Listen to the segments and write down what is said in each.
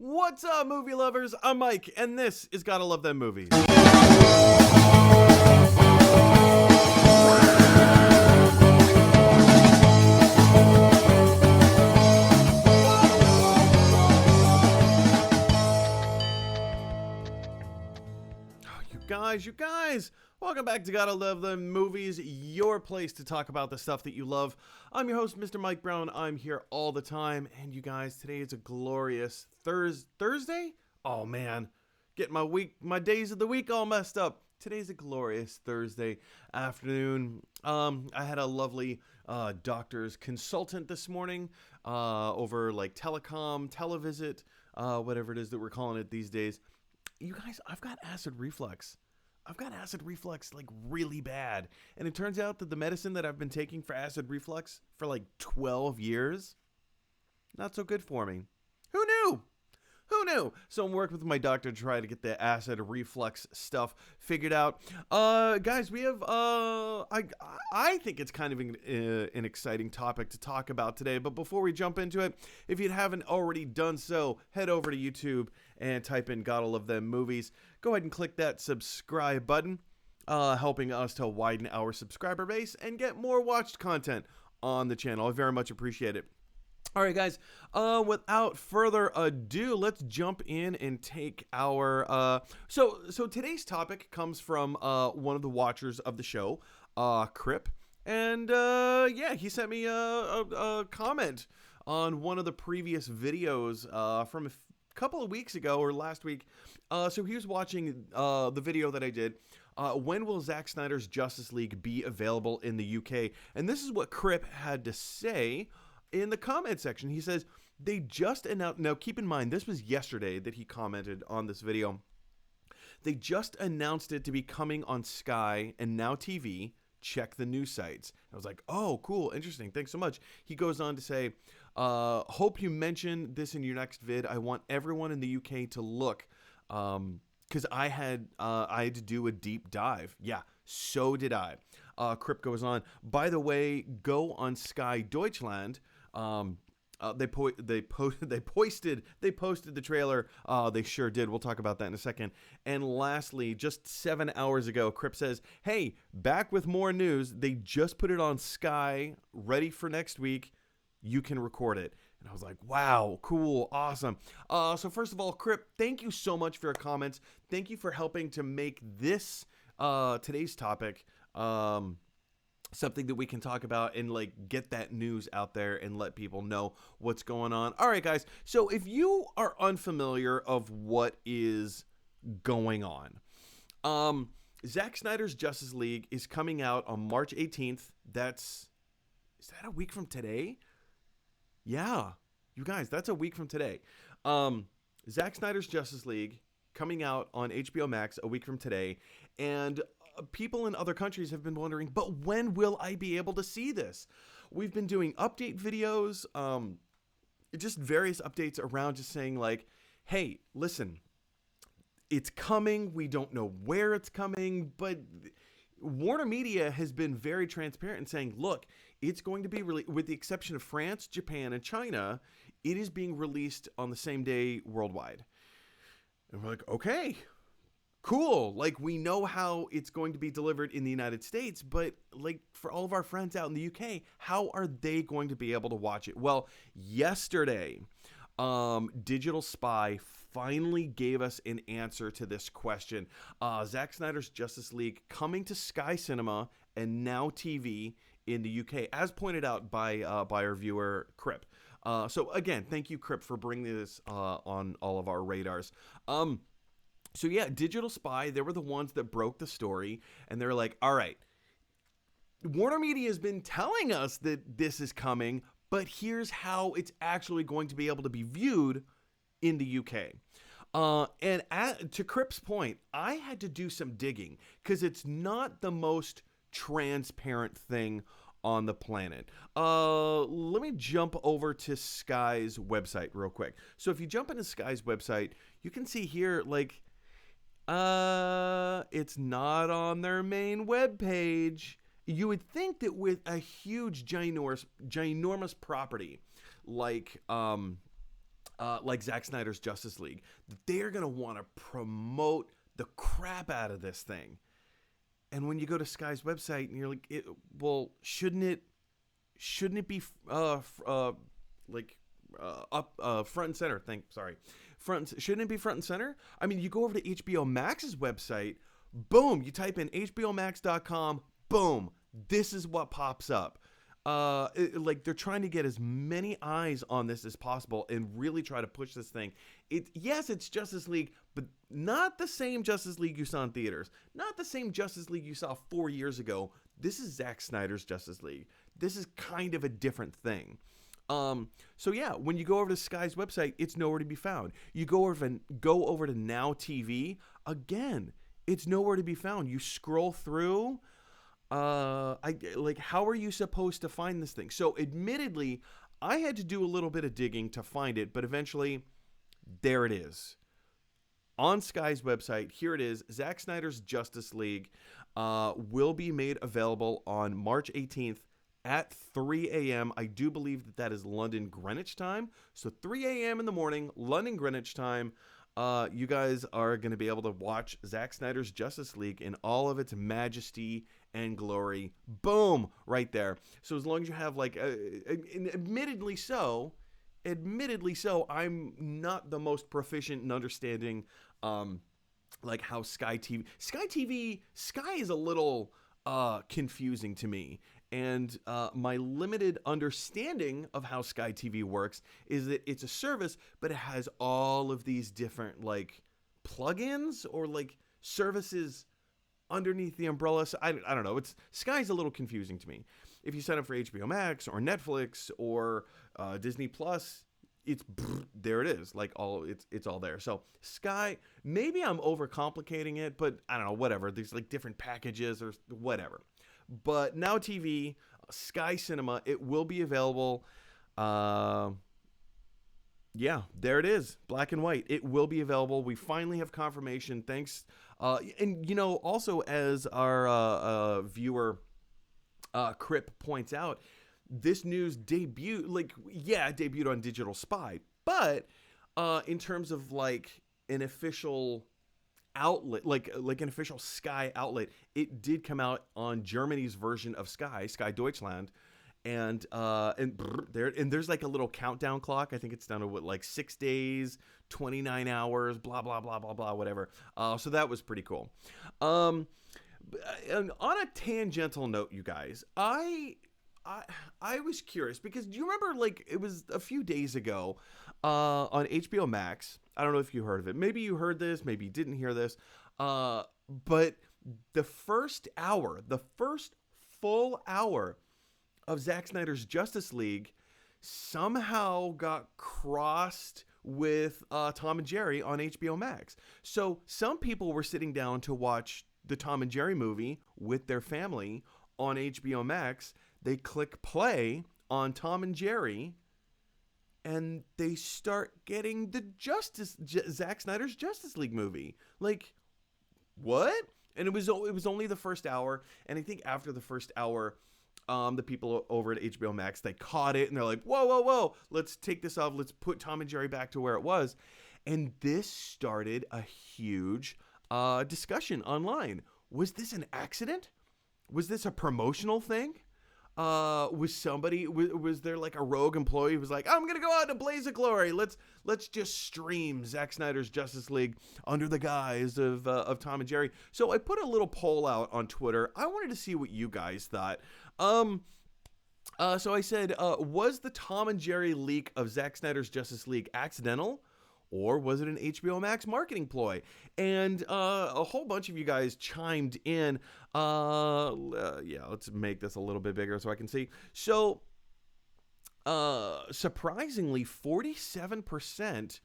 What's up, movie lovers? I'm Mike, and this is Gotta Love Them Movies. You guys, welcome back to Gotta Love Them Movies, your place to talk about the stuff that you love. I'm your host, Mr. Mike Brown. I'm here all the time, and you guys, today is a glorious Thursday? Oh man, getting my days of the week all messed up. Today's a glorious Thursday afternoon. I had a lovely doctor's consultant this morning over like televisit, whatever it is that we're calling it these days. You guys, I've got acid reflux. Like really bad. And it turns out that the medicine that I've been taking for acid reflux for like 12 years, not so good for me. Who knew? So I'm working with my doctor to try to get the acid reflux stuff figured out. Guys, we have, I think it's kind of an exciting topic to talk about today. But before we jump into it, if you haven't already done so, head over to YouTube and type in Gotta Love Them Movies. Go ahead and click that subscribe button, helping us to widen our subscriber base and get more watched content on the channel. I very much appreciate it. All right, guys, without further ado, let's jump in and take our, so today's topic comes from, one of the watchers of the show, Crip, and, yeah, he sent me a comment on one of the previous videos, from a couple of weeks ago, or last week. So he was watching, the video that I did. When will Zack Snyder's Justice League be available in the UK? And this is what Crip had to say in the comment section. He says, they just announced, now keep in mind, this was yesterday that he commented on this video. They just announced it to be coming on Sky and Now TV. Check the news sites. I was like, oh, cool, interesting. Thanks so much. He goes on to say, hope you mention this in your next vid. I want everyone in the UK to look, because I had to do a deep dive. Yeah, so did I. Crip goes on, by the way, go on Sky Deutschland. They posted the trailer. They sure did. We'll talk about that in a second. And lastly, just 7 hours ago, Crip says, hey, back with more news. They just put it on Sky, ready for next week. You can record it. And I was like, wow, cool, awesome. So first of all, Crip, thank you so much for your comments. Thank you for helping to make this today's topic something that we can talk about and like get that news out there and let people know what's going on. All right, guys. So if you are unfamiliar of what is going on, Zack Snyder's Justice League is coming out on March 18th. Is that a week from today? Yeah, you guys, that's a week from today. Zack Snyder's Justice League coming out on HBO Max a week from today. And people in other countries have been wondering, but when will I be able to see this? We've been doing update videos, just various updates around, just saying like, hey, listen, it's coming. We don't know where it's coming, but Warner Media has been very transparent in saying, look, it's going to be with the exception of France, Japan, and China, it is being released on the same day worldwide. And we're like, okay, cool. Like, we know how it's going to be delivered in the United States, but like for all of our friends out in the UK, how are they going to be able to watch it? Well, yesterday, Digital Spy finally gave us an answer to this question. Zack Snyder's Justice League coming to Sky Cinema and Now TV in the UK, as pointed out by our viewer Crip. So again, thank you, Crip, for bringing this on all of our radars. So yeah, Digital Spy, they were the ones that broke the story, and they're like, all right, Warner Media has been telling us that this is coming, but here's how it's actually going to be able to be viewed in the UK. And to Crip's point, I had to do some digging because it's not the most transparent thing on the planet. Let me jump over to Sky's website real quick. So if you jump into Sky's website, you can see here, like, it's not on their main webpage. You would think that with a huge, ginormous property like like Zack Snyder's Justice League, they're going to want to promote the crap out of this thing. And when you go to Sky's website and you're like, well, shouldn't it be up front and center? Shouldn't it be front and center? I mean, you go over to HBO Max's website, boom, you type in hbomax.com, boom, this is what pops up. They're trying to get as many eyes on this as possible and really try to push this thing. Yes, it's Justice League, but not the same Justice League you saw in theaters. Not the same Justice League you saw 4 years ago. This is Zack Snyder's Justice League. This is kind of a different thing. So yeah, when you go over to Sky's website, it's nowhere to be found. You go over to Now TV, again, it's nowhere to be found. You scroll through, how are you supposed to find this thing? So admittedly, I had to do a little bit of digging to find it, but eventually, there it is. On Sky's website, here it is. Zack Snyder's Justice League will be made available on March 18th at 3 a.m. I do believe that is London Greenwich time. So 3 a.m. in the morning, London Greenwich time. You guys are going to be able to watch Zack Snyder's Justice League in all of its majesty and glory. Boom, right there. So as long as you have admittedly so, I'm not the most proficient in understanding how Sky is a little confusing to me. And my limited understanding of how Sky TV works is that it's a service, but it has all of these different plugins or services underneath the umbrella. So I don't know. Sky's a little confusing to me. If you sign up for HBO Max or Netflix or Disney Plus, there it is. It's all there. So Sky, maybe I'm overcomplicating it, but I don't know. Whatever. There's different packages or whatever. But Now TV, Sky Cinema, it will be available. Yeah, there it is, black and white. It will be available. We finally have confirmation. Thanks. And also as our viewer Crip points out, this news debuted on Digital Spy, but in terms of an official outlet, like an official Sky outlet, it did come out on Germany's version of Sky Deutschland, and there's a little countdown clock. I think it's down to 6 days, 29 hours, blah blah blah blah blah, whatever. So that was pretty cool. And on a tangential note, you guys, I was curious because do you remember it was a few days ago on HBO Max? I don't know if you heard of it. Maybe you heard this, maybe you didn't hear this. But the first full hour of Zack Snyder's Justice League somehow got crossed with Tom and Jerry on HBO Max. So some people were sitting down to watch the Tom and Jerry movie with their family on HBO Max. They click play on Tom and Jerry, and they start getting the Zack Snyder's Justice League movie. What? And it was only the first hour, and I think after the first hour, the people over at HBO Max, they caught it, and they're like, whoa, let's take this off. Let's put Tom and Jerry back to where it was. And this started a huge discussion online. Was this an accident? Was this a promotional thing? Was there a rogue employee who was like, I'm gonna go out in a blaze of glory, let's just stream Zack Snyder's Justice League under the guise of Tom and Jerry? So I put a little poll out on Twitter. I wanted to see what you guys thought. So I said, was the Tom and Jerry leak of Zack Snyder's Justice League accidental, or was it an HBO Max marketing ploy? And a whole bunch of you guys chimed in. Let's make this a little bit bigger so I can see. So, surprisingly, 47%,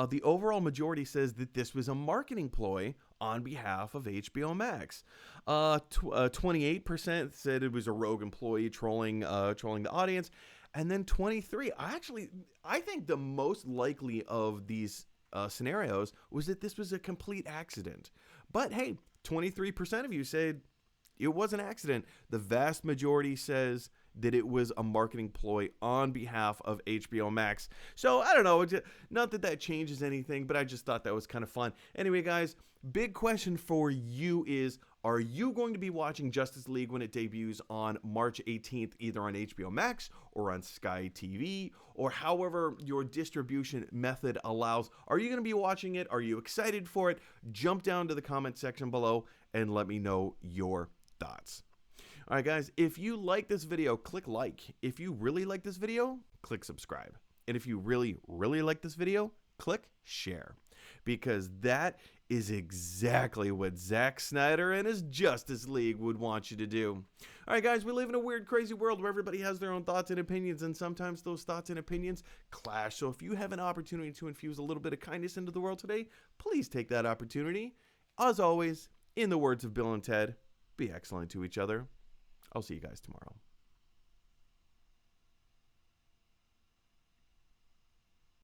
the overall majority says that this was a marketing ploy on behalf of HBO Max. 28% said it was a rogue employee trolling the audience. And then 23, I think the most likely of these scenarios was that this was a complete accident. But hey, 23% of you said it was an accident. The vast majority says that it was a marketing ploy on behalf of HBO Max. So I don't know, not that that changes anything, but I just thought that was kind of fun. Anyway, guys, big question for you is, are you going to be watching Justice League when it debuts on March 18th, either on HBO Max or on Sky TV, or however your distribution method allows? Are you going to be watching it? Are you excited for it? Jump down to the comment section below and let me know your thoughts. All right, guys, if you like this video, click like. If you really like this video, click subscribe. And if you really, really like this video, click share. Because that is exactly what Zack Snyder and his Justice League would want you to do. All right, guys, we live in a weird, crazy world where everybody has their own thoughts and opinions, and sometimes those thoughts and opinions clash. So if you have an opportunity to infuse a little bit of kindness into the world today, please take that opportunity. As always, in the words of Bill and Ted, be excellent to each other. I'll see you guys tomorrow.